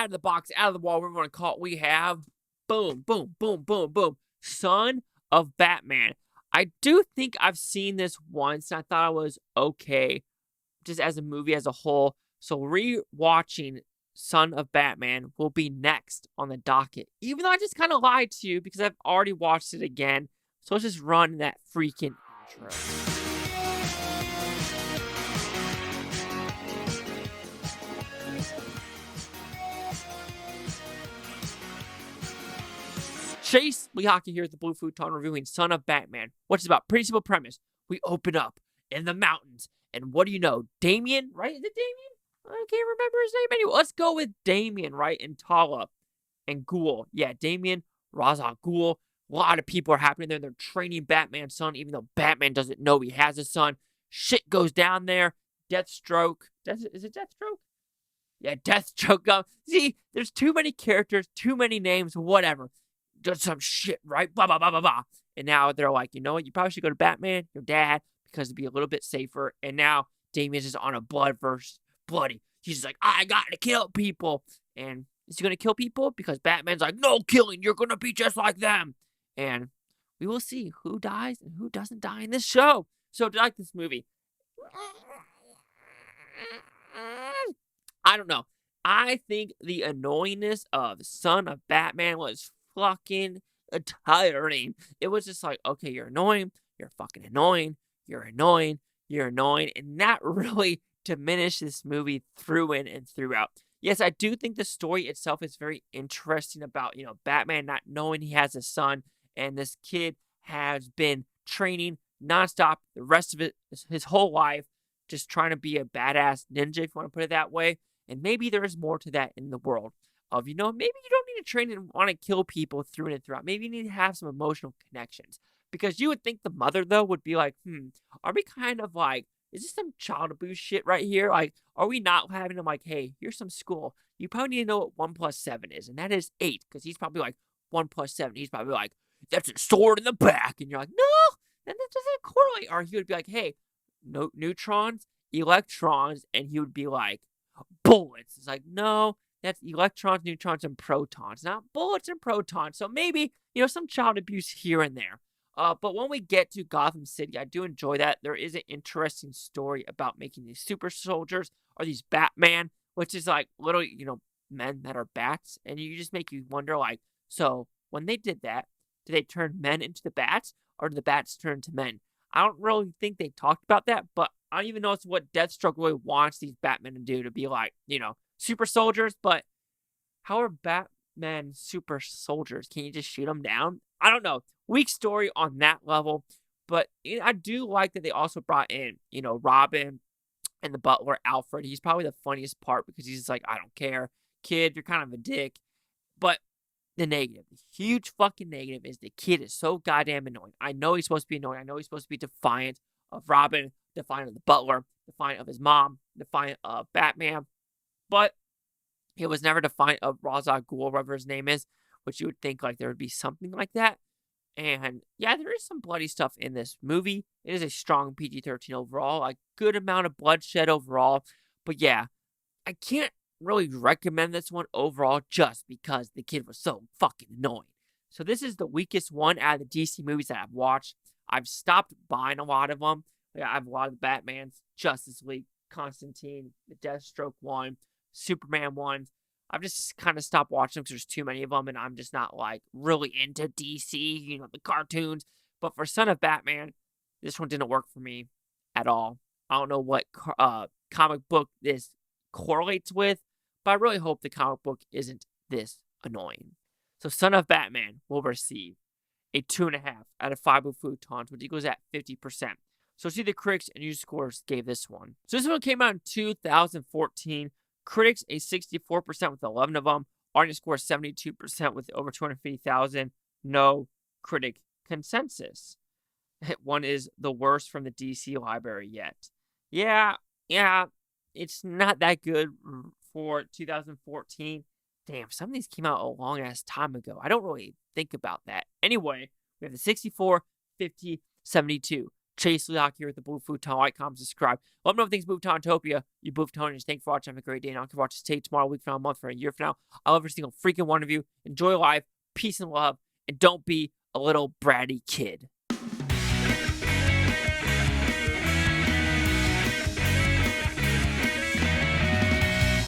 out of the box, out of the wall, whatever you want to call it, we have boom, boom, boom, boom, boom. Son of Batman. I do think I've seen this once, and I thought it was okay, just as a movie as a whole. So re-watching Son of Batman will be next on the docket. Even though I just kind of lied to you because I've already watched it again. So let's just run that freaking intro. Chase Lehocky here at the Blue Futon reviewing Son of Batman. What's it about? Pretty simple premise. We open up in the mountains, and what do you know? Damien, right? Is it Damien? I can't remember his name anyway. Let's go with Damien, right? And Tala and Ghul. Yeah, Damien, Ra's al Ghul. A lot of people are happening there. They're training Batman's son, even though Batman doesn't know he has a son. Shit goes down there. Deathstroke. Is it Deathstroke? Yeah, Deathstroke. See, there's too many characters, too many names, whatever. Does some shit, right? Blah, blah, blah, blah, blah. And now they're like, you know what? You probably should go to Batman, your dad, because it'd be a little bit safer. And now Damien's is on a bloody. He's just like, I gotta kill people. And is he gonna kill people? Because Batman's like, no killing. You're gonna be just like them. And we will see who dies and who doesn't die in this show. So, do you like this movie? I don't know. I think the annoyingness of Son of Batman was fucking tiring. It was just like, okay, you're annoying, you're fucking annoying, you're annoying, you're annoying, and that really diminished this movie through in and throughout. Yes, I do think the story itself is very interesting about, Batman not knowing he has a son, and this kid has been training nonstop the rest of his whole life, just trying to be a badass ninja, if you want to put it that way. And maybe there is more to that in the world of, maybe you don't need to train and want to kill people through and throughout. Maybe you need to have some emotional connections. Because you would think the mother, though, would be like, are we kind of like, is this some child abuse shit right here? Like, are we not having them like, hey, here's some school. You probably need to know what 1 + 7 is. And that is 8. Because he's probably like, 1 + 7. He's probably like, that's a sword in the back. And you're like, no, that doesn't correlate. Or he would be like, hey, no neutrons, electrons. And he would be like, bullets. It's like, no, that's electrons, neutrons, and protons, not bullets and protons. So maybe, some child abuse here and there. But when we get to Gotham City, I do enjoy that. There is an interesting story about making these super soldiers or these Batman, which is like little, men that are bats. And you just make you wonder, like, so when they did that, did they turn men into the bats or did the bats turn to men? I don't really think they talked about that, but I don't even know what Deathstroke really wants these Batmen to do, to be like, super soldiers. But how are Batman super soldiers? Can you just shoot them down? I don't know. Weak story on that level. But I do like that they also brought in, Robin and the butler, Alfred. He's probably the funniest part because he's just like, I don't care. Kid, you're kind of a dick. But the negative, the huge fucking negative is the kid is so goddamn annoying. I know he's supposed to be annoying. I know he's supposed to be defiant of Robin, defiant of the butler, defiant of his mom, defiant of Batman. But he was never defiant of Ra's al Ghul, whatever his name is, which you would think like there would be something like that. And yeah, there is some bloody stuff in this movie. It is a strong PG-13 overall, a good amount of bloodshed overall. But yeah, I can't really recommend this one overall just because the kid was so fucking annoying. So this is the weakest one out of the DC movies that I've watched. I've stopped buying a lot of them. I have a lot of the Batmans, Justice League, Constantine, the Deathstroke one, Superman ones. I've just kind of stopped watching them because there's too many of them, and I'm just not like really into DC, the cartoons. But for Son of Batman, this one didn't work for me at all. I don't know what comic book this correlates with, but I really hope the comic book isn't this annoying. So Son of Batman will receive a 2.5 out of 5 Blue Futons, which equals at 50%. So see the critics and user scores gave this one. So this one came out in 2014. Critics a 64% with 11 of them. Audience score 72% with over 250,000. No critic consensus. One is the worst from the DC library yet. Yeah, it's not that good for 2014. Damn, some of these came out a long ass time ago. I don't really think about that. Anyway, we have the 64, 50, 72. Chase Leacock here with the Blue Futon. Like, comment, subscribe. Let me know if things Bhutanotopia. You Blue Futonians. Thank you for watching. Have a great day. And I'll watch this tape tomorrow, week from now, a month from now, a year from now. I love every single freaking one of you. Enjoy life. Peace and love. And don't be a little bratty kid.